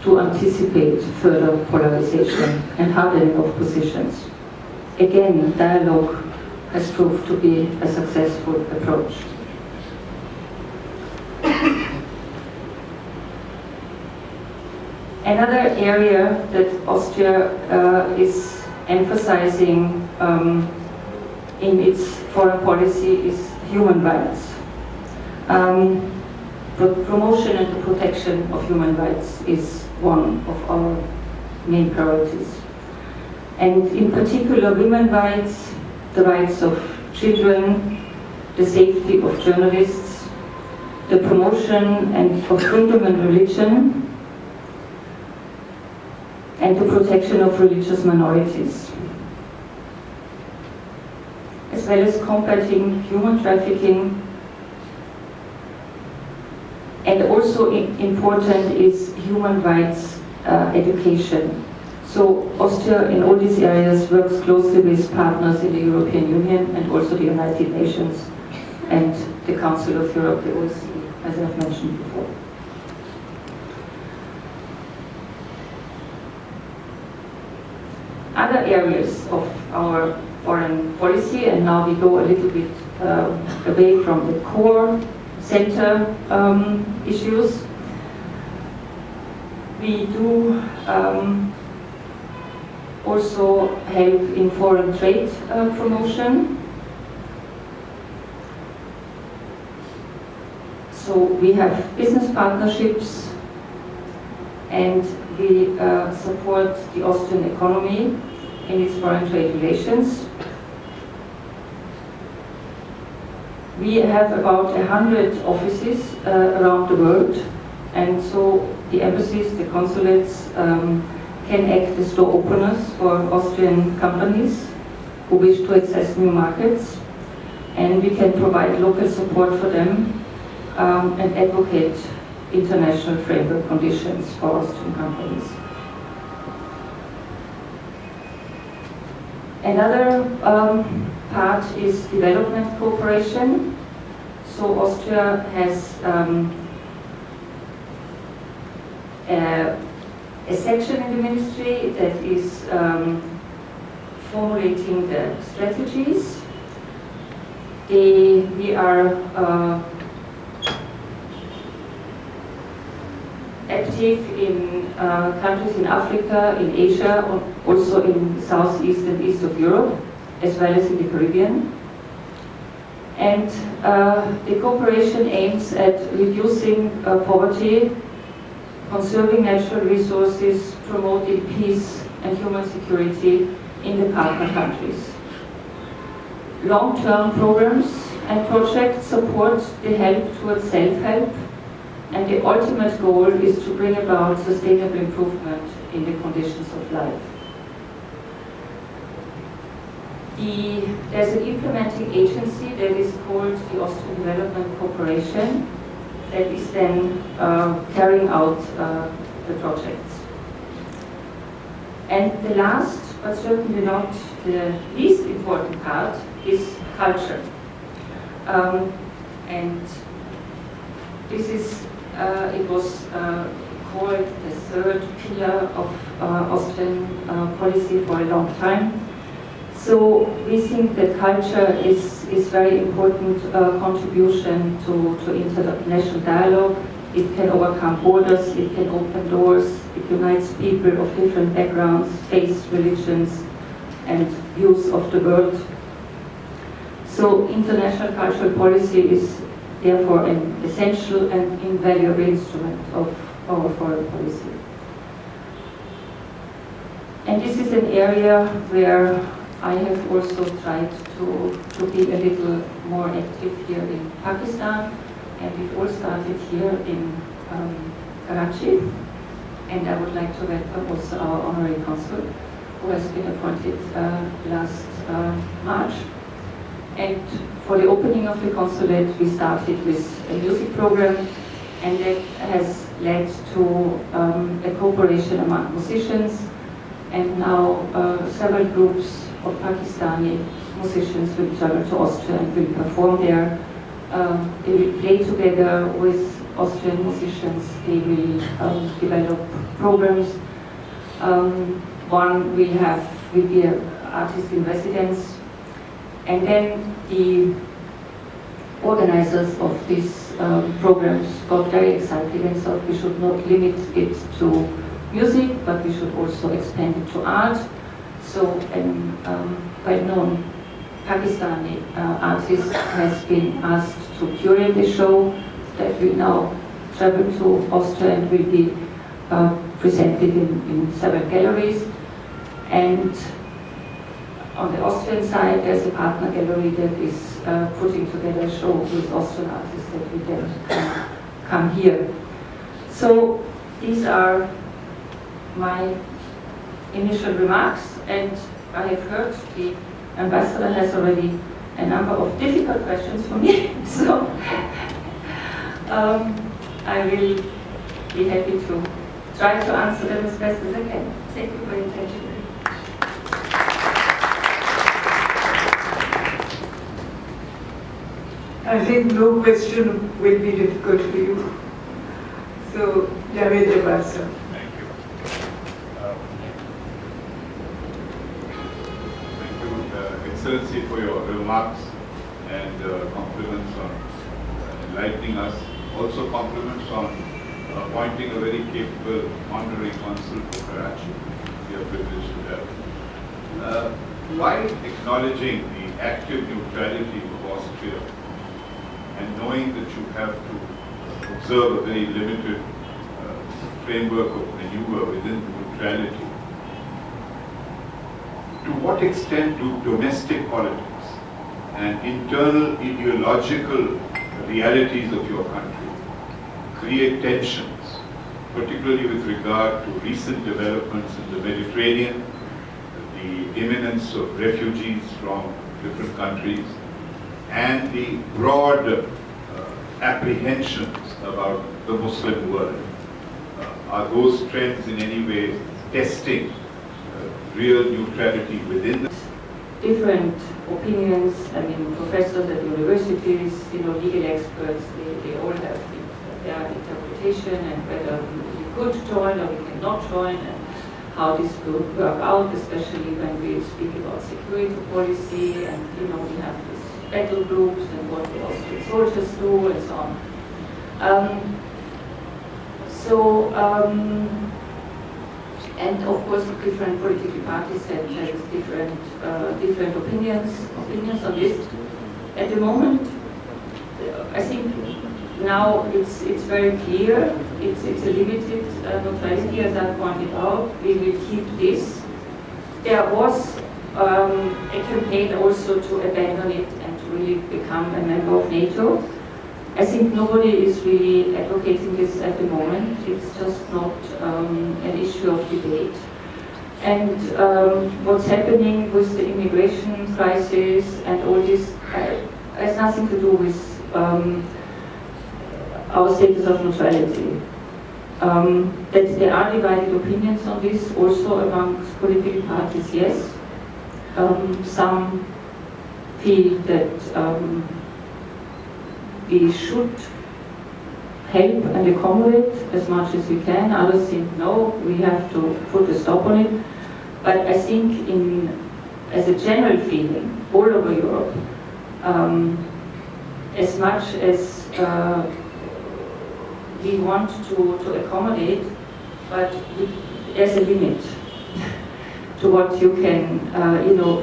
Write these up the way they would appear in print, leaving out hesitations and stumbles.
to anticipate further polarization and hardening of positions. Again, dialogue has proved to be a successful approach. Another area that Austria is emphasizing in its foreign policy is human rights. The promotion and the protection of human rights is one of our main priorities. And in particular, women's rights, the rights of children, the safety of journalists, the promotion of freedom and religion, and the protection of religious minorities, as well as combating human trafficking. And also important is human rights education. So Austria in all these areas works closely with partners in the European Union and also the United Nations and the Council of Europe, the OSCE, as I've mentioned before. Other areas of our foreign policy, and now we go a little bit away from the core center issues. We do also help in foreign trade promotion. So we have business partnerships and we support the Austrian economy in its foreign trade relations. We have about 100 offices around the world, and so the embassies, the consulates can act as door openers for Austrian companies who wish to access new markets, and we can provide local support for them and advocate international framework conditions for Austrian companies. Another part is development cooperation. So Austria has a section in the ministry that is formulating the strategies. We are active in countries in Africa, in Asia, also in Southeast and East of Europe, as well as in the Caribbean. And the cooperation aims at reducing poverty, conserving natural resources, promoting peace and human security in the partner countries. Long-term programs and projects support the help towards self-help, and the ultimate goal is to bring about sustainable improvement in the conditions of life. There's an implementing agency that is called the Austrian Development Corporation that is then carrying out the projects. And the last, but certainly not the least important part, is culture. And this is, it was called the third pillar of Austrian policy for a long time. So we think that culture is very important contribution to international dialogue. It can overcome borders, it can open doors, it unites people of different backgrounds, faiths, religions, and views of the world. So international cultural policy is therefore an essential and invaluable instrument of our foreign policy. And this is an area where I have also tried to be a little more active here in Pakistan, and it all started here in Karachi. And I would like to welcome also our honorary consul, who has been appointed last March. And for the opening of the consulate, we started with a music program, and that has led to a cooperation among musicians, and now several groups of Pakistani musicians will travel to Austria and will perform there. They will play together with Austrian musicians. They will develop programs. One will be an artist in residence, and then the organizers of these programs got very excited and thought we should not limit it to music, but we should also expand it to art. So a well-known Pakistani artist has been asked to curate the show that will now travel to Austria and will be presented in several galleries. And on the Austrian side, there's a partner gallery that is putting together a show with Austrian artists that will then come here. So these are my initial remarks, and I have heard the ambassador has already a number of difficult questions for me, so I will be happy to try to answer them as best as I can. Thank you for your attention. I think no question will be difficult for you. So, Javed Abbas. Thank you. Thank you, Excellency, for your remarks and compliments on enlightening us. Also compliments on appointing a very capable honorary consul for Karachi. We are privileged to have. While acknowledging the active neutrality of Austria and knowing that you have to observe a very limited framework of maneuver within neutrality, to what extent do domestic politics and internal ideological realities of your country create tensions, particularly with regard to recent developments in the Mediterranean, the imminence of refugees from different countries, and the broad apprehensions about the Muslim world? Are those trends in any way testing real neutrality within the different opinions? I mean, professors at universities, legal experts, they all have their interpretation and whether we could join or we cannot join, and how this will work out, especially when we speak about security policy, and we have these battle groups and what the Austrian soldiers do and so on. And of course, different political parties have different opinions on this. At the moment, I think now it's very clear. It's a limited neutrality, as I pointed out. We will keep this. There was a campaign also to abandon it and to really become a member of NATO. I think nobody is really advocating this at the moment. It's just not an issue of debate. And what's happening with the immigration crisis and all this has nothing to do with our status of neutrality. That there are divided opinions on this also amongst political parties, yes. Some feel that we should help and accommodate as much as we can. Others think, no, we have to put a stop on it. But I think as a general feeling, all over Europe, as much as we want to accommodate, but there's a limit to what you can,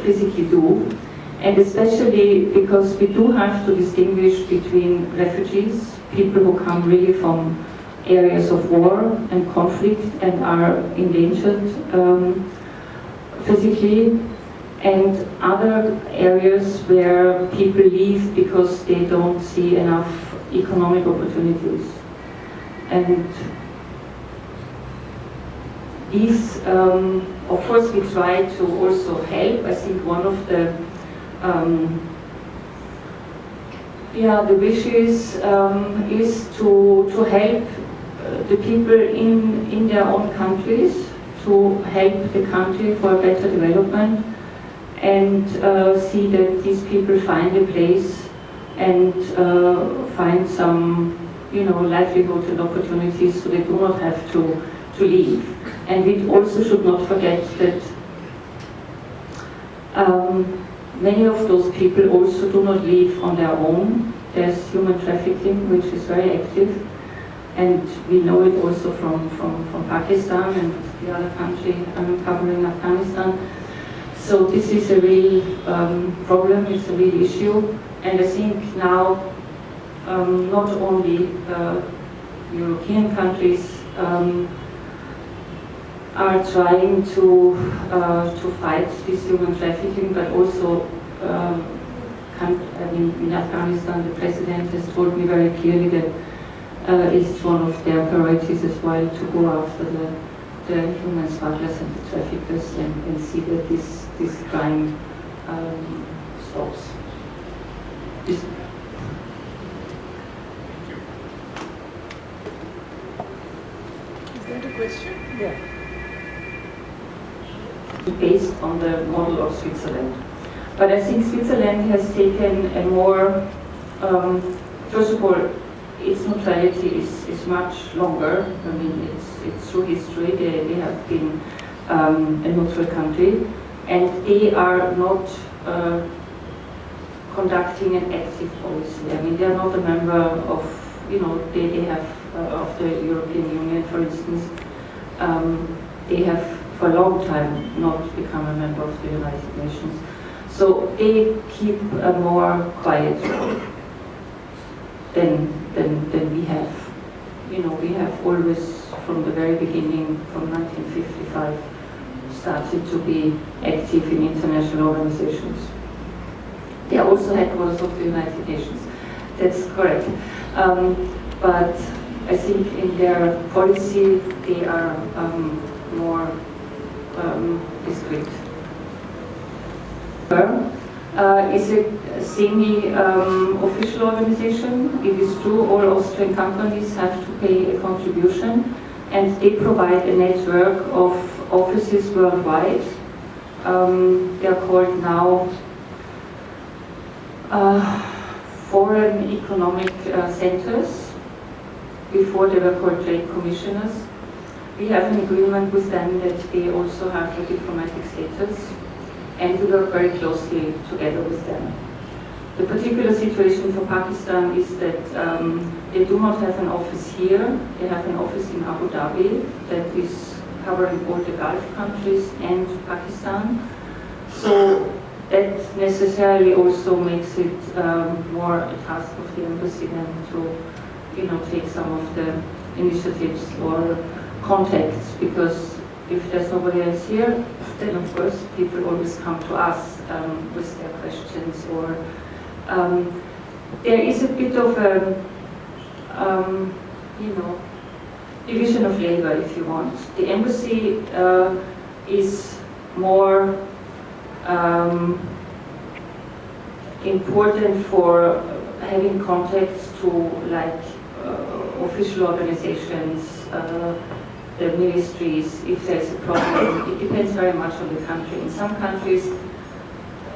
physically do. And especially because we do have to distinguish between refugees, people who come really from areas of war and conflict and are endangered physically, and other areas where people leave because they don't see enough economic opportunities. And these, of course, we try to also help. I think one of the wishes is to help the people in their own countries, to help the country for a better development, and see that these people find a place and find some livelihood and opportunities, so they do not have to leave. And we also should not forget that many of those people also do not live on their own. There's human trafficking, which is very active, and we know it also from Pakistan and the other country covering Afghanistan. So this is a real problem, it's a real issue, and I think now not only European countries are trying to fight this human trafficking, but also in Afghanistan the president has told me very clearly that it's one of their priorities as well to go after the human smugglers and the traffickers and see that this crime stops. Is that a question? Yeah. Based on the model of Switzerland. But I think Switzerland has taken a more, first of all, its neutrality is much longer. I mean, it's through history. They have been a neutral country, and they are not conducting an active policy. I mean, they are not a member of, they have of the European Union, for instance. They have for a long time not become a member of the United Nations. So they keep a more quiet role than we have. We have always, from the very beginning, from 1955, started to be active in international organizations. They are also headquarters of the United Nations. That's correct. But I think in their policy, they are more discreet. Is a semi-official organization. It is true, all Austrian companies have to pay a contribution, and they provide a network of offices worldwide. They are called now foreign economic centers. Before they were called trade commissioners. We have an agreement with them that they also have a diplomatic status, and we work very closely together with them. The particular situation for Pakistan is that they do not have an office here. They have an office in Abu Dhabi that is covering all the Gulf countries and Pakistan. So that necessarily also makes it more a task of the embassy then to take some of the initiatives or contacts, because if there's nobody else here, then of course people always come to us with their questions, or there is a bit of a division of labor, if you want. The embassy is more important for having contacts to official organizations, the ministries, if there's a problem. It depends very much on the country. In some countries,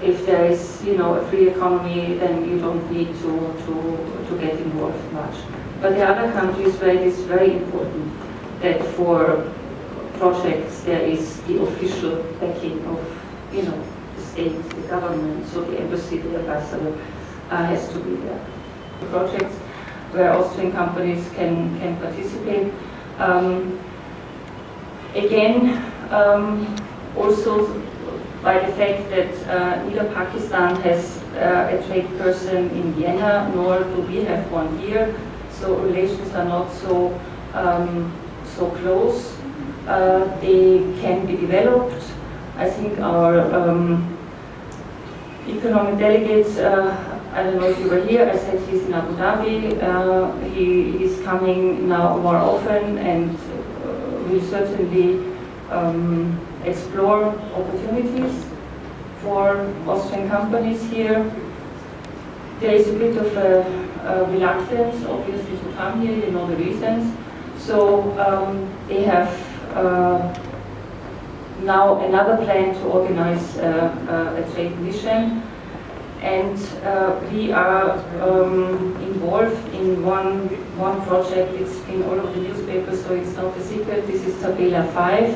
if there is a free economy, then you don't need to get involved much. But there are other countries where it is very important that for projects there is the official backing of the state, the government, so the embassy, the ambassador has to be there. Projects where Austrian companies can participate. Again, also by the fact that neither Pakistan has a trade person in Vienna, nor do we have one here, so relations are not so close. They can be developed. I think our economic delegates, I don't know if you were here, I said he's in Abu Dhabi. He is coming now more often, and will certainly explore opportunities for Austrian companies here. There is a bit of a reluctance, obviously, to come here, you know the reasons. So they have now another plan to organize a trade mission. And we are involved in one project. It's in all of the newspapers, so it's not a secret. This is Tabela 5,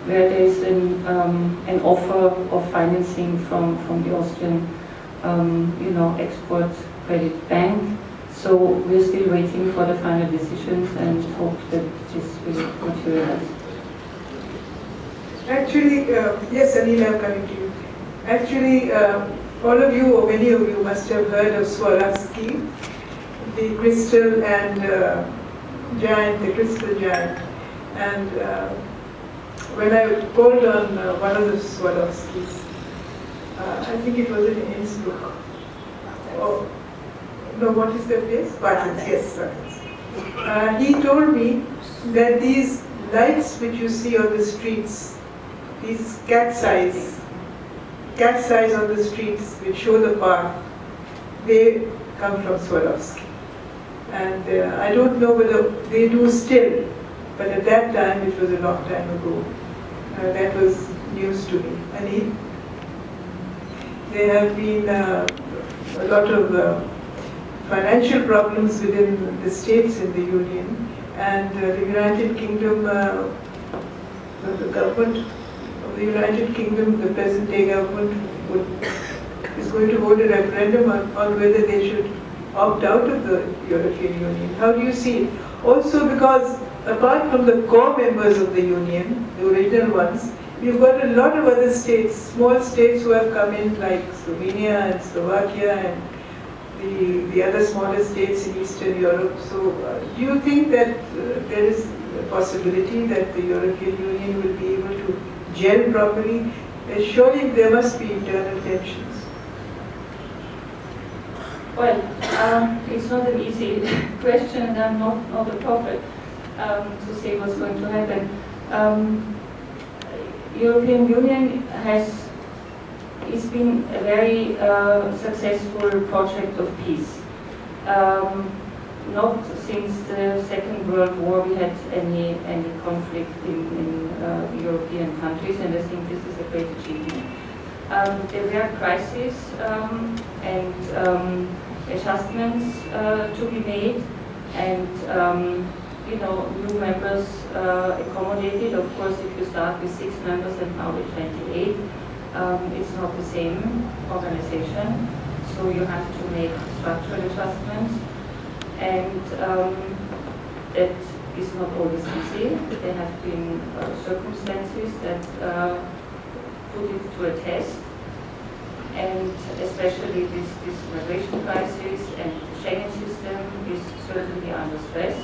where there is an offer of financing from the Austrian Export Credit Bank. So we're still waiting for the final decisions and hope that this will materialize. Actually, yes, Anila, I'm coming to you. Actually, all of you, or many of you, must have heard of Swarovski, the crystal and giant, the crystal giant. And when I called on one of the Swarovskis, I think it was in Innsbruck. Oh, no, what is the place? Bartels, yes, Bartels. He told me that these lights which you see on the streets, these cat's eyes on the streets which show the path, they come from Swarovski. And I don't know whether they do still, but at that time, it was a long time ago. That was news to me. And there have been a lot of financial problems within the states in the Union, and the United Kingdom, the government of the United Kingdom, the present-day government, is going to hold a referendum on whether they should opt out of the European Union. How do you see it? Also because apart from the core members of the Union, the original ones, we've got a lot of other states, small states who have come in, like Slovenia and Slovakia and the other smaller states in Eastern Europe. So do you think that there is a possibility that the European Union will be able to gel properly? Surely there must be internal tensions. Well, it's not an easy question, and I'm not a prophet to say what's going to happen. European Union it's been a very successful project of peace. Not since the Second World War we had any conflict in European countries, and I think this is a great achievement. There were crises and adjustments to be made, and new members accommodated. Of course, if you start with 6 members and now with 28, it's not the same organization, so you have to make structural adjustments, and that is not always easy. There have been circumstances that put it to a test, and especially this migration crisis and the Schengen system is certainly under stress.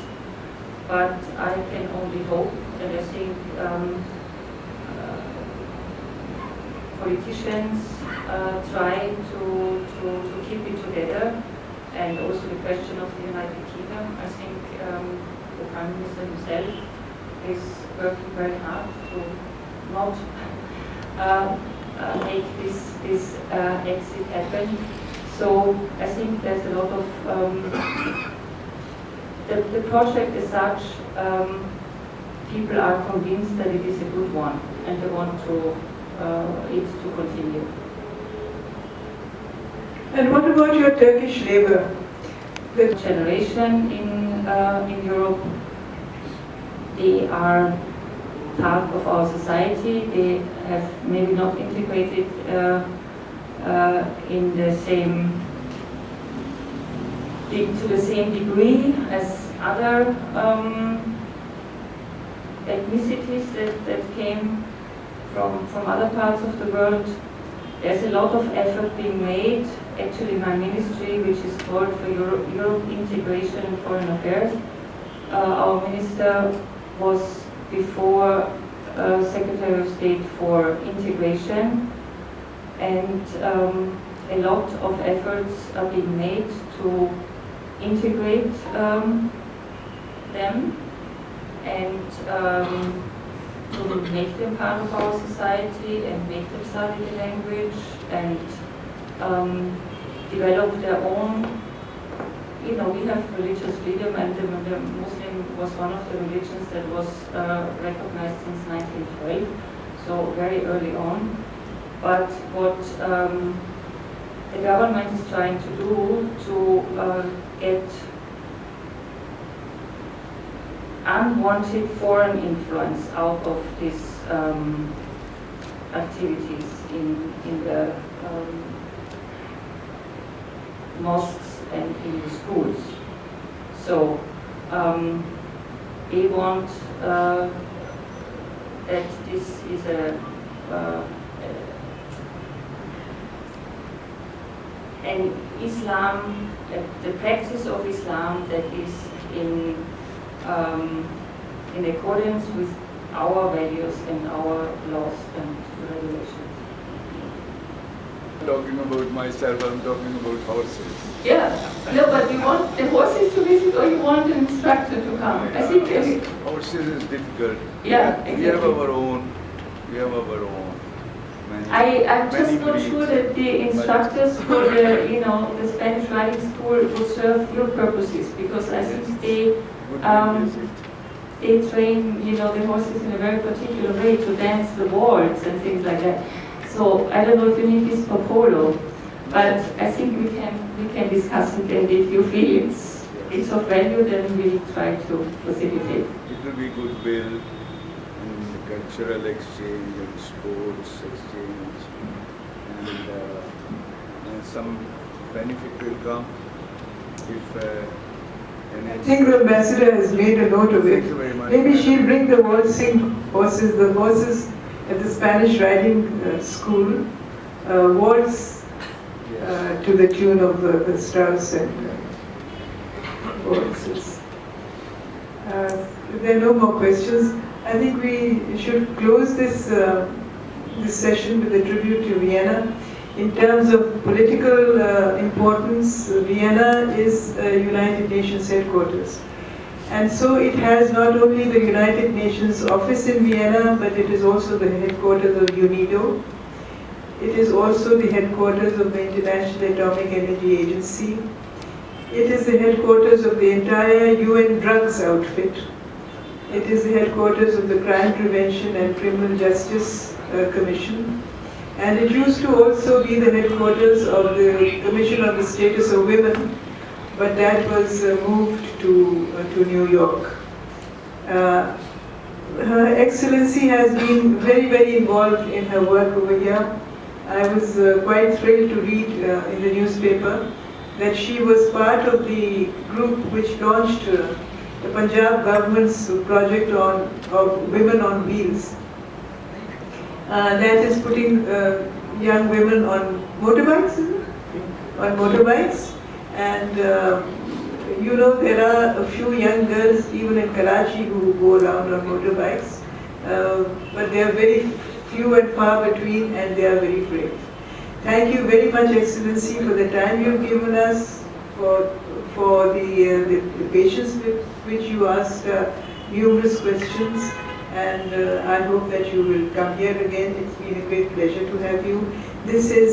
But I can only hope, and I think politicians try to keep it together, and also the question of the United Kingdom. I think the Prime Minister himself is working very hard to not make this exit happen. So I think there's a lot of the project as such. People are convinced that it is a good one, and they want it to continue. And what about your Turkish labor? The generation in Europe, they are part of our society. They have maybe not integrated in the same to the same degree as other ethnicities that came from other parts of the world. There's a lot of effort being made. Actually, my ministry, which is called for Europe Integration and Foreign Affairs, our minister was before Secretary of State for Integration, and a lot of efforts are being made to integrate them and to make them part of our society and make them study the language and develop their own. We have religious freedom, and the Muslim was one of the religions that was recognized since 1912, so very early on. But what the government is trying to do to get unwanted foreign influence out of these activities in the mosques and in the schools. So we want that this is an Islam, the practice of Islam that is in accordance with our values and our laws and regulations. Talking about myself, I'm talking about horses. Yeah, no, but you want the horses to visit or you want an instructor to come? I think Horses is difficult. Yeah, exactly. We have our own. I'm just not sure that the instructors for the, the Spanish riding school will serve your purposes, because I think they train, the horses in a very particular way to dance the waltz and things like that. So I don't know if you need this for polo, but I think we can discuss it, and if you feel it's of value, then we try to facilitate. It will be goodwill and cultural exchange and sports exchange, and some benefit will come if. I think the ambassador has made a note of it. Maybe she'll bring the waltzing horses, the horses at the Spanish riding school, waltz to the tune of the Strauss and waltzes. If there are no more questions, I think we should close this session with a tribute to Vienna. In terms of political importance, Vienna is United Nations headquarters. And so it has not only the United Nations office in Vienna, but it is also the headquarters of UNIDO. It is also the headquarters of the International Atomic Energy Agency. It is the headquarters of the entire UN drugs outfit. It is the headquarters of the Crime Prevention and Criminal Justice Commission. And it used to also be the headquarters of the Commission on the Status of Women, but that was moved to New York. Her Excellency has been very, very involved in her work over here. I was quite thrilled to read in the newspaper that she was part of the group which launched the Punjab government's project of Women on Wheels. That is putting young women on motorbikes, on motorbikes, and there are a few young girls even in Karachi who go around on motorbikes, but they are very few and far between, and they are very brave. Thank you very much, Excellency, for the time you've given us, for the patience with which you asked numerous questions. And I hope that you will come here again. It's been a great pleasure to have you. This is